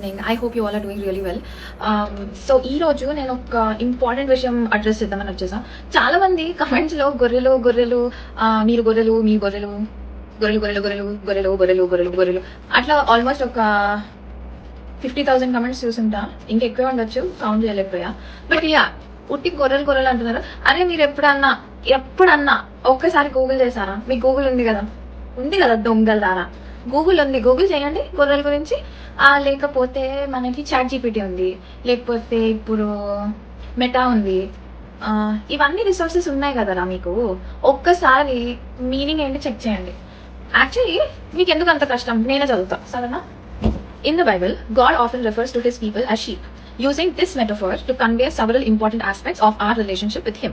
Evening. I hope you all are doing really well. So ఈ రోజు నేను ఒక ఇంపార్టెంట్ విషయం అడ్రస్ చేద్దామని వచ్చేసా. చాలా మంది కమెంట్స్లో గొర్రెలు గొర్రెలు మీరు గొర్రెలు మీ గొర్రెలు గొర్రెలు గొర్రెలు గొర్రెలు గొర్రెలు గొర్రెలు గొర్రెలు గొర్రెలు అట్లా ఆల్మోస్ట్ ఒక 50,000 కమెంట్స్ చూసుంటా. ఇంకెక్కువ ఉండొచ్చు, కౌంట్ చేయలేకపోయా. బట్ యా, ఉట్టి గొర్రెలు గొర్రెలు అంటున్నారు. అరే మీరు ఎప్పుడన్నా ఒక్కసారి గూగుల్ చేశారా? మీకు గూగుల్ ఉంది కదా దొంగలారా. గూగుల్ ఉంది, గూగుల్ చేయండి గొర్రెల గురించి. లేకపోతే మనకి చాట్ జీపీటీ ఉంది, లేకపోతే ఇప్పుడు మెటా ఉంది. ఇవన్నీ రిసోర్సెస్ ఉన్నాయి కదరా మీకు. ఒక్కసారి మీనింగ్ ఏంటి చెక్ చేయండి. యాక్చువల్లీ మీకు ఎందుకు అంత కష్టం, నేనే చదువుతా సరేనా. In the Bible, God often refers to his people as sheep, using this metaphor to convey several important aspects of our relationship with him.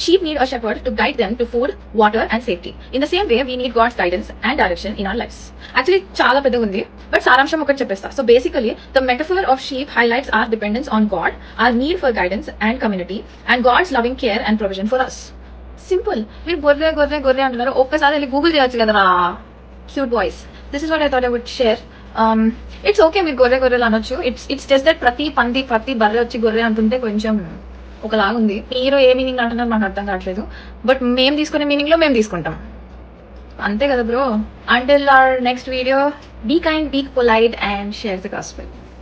Sheep need a shepherd to guide them to food, water and safety. In the same way, we need God's guidance and direction in our lives. Actually, చాలా పెద్దగా ఉంది, but సారాంశం ఒకటి చెప్పేస్తా. So basically, the metaphor of sheep highlights our dependence on God, our need for guidance and community, and God's loving care and provision for us. Simple. మీరు గొర్రె గొర్రె గొర్రె అంటున్నారు, ఒక్కసారి వెళ్ళి గూగుల్ చేయొచ్చు కదరా. Cute boys. This is what I thought I would share. It's okay మీరు గొర్రెలు అనొచ్చు. ఇట్స్ జస్ట్ దట్ ప్రతి బర్రె వచ్చి గొర్రె అంటుంటే కొంచెం ఒకలాగుంది. మీరు ఏ మీనింగ్ అంటున్నారు మాకు అర్థం కావట్లేదు, బట్ మేము తీసుకునే మీనింగ్ లో మేము తీసుకుంటాం అంతే కదా bro. Until our next video, be kind, be polite and share the gospel.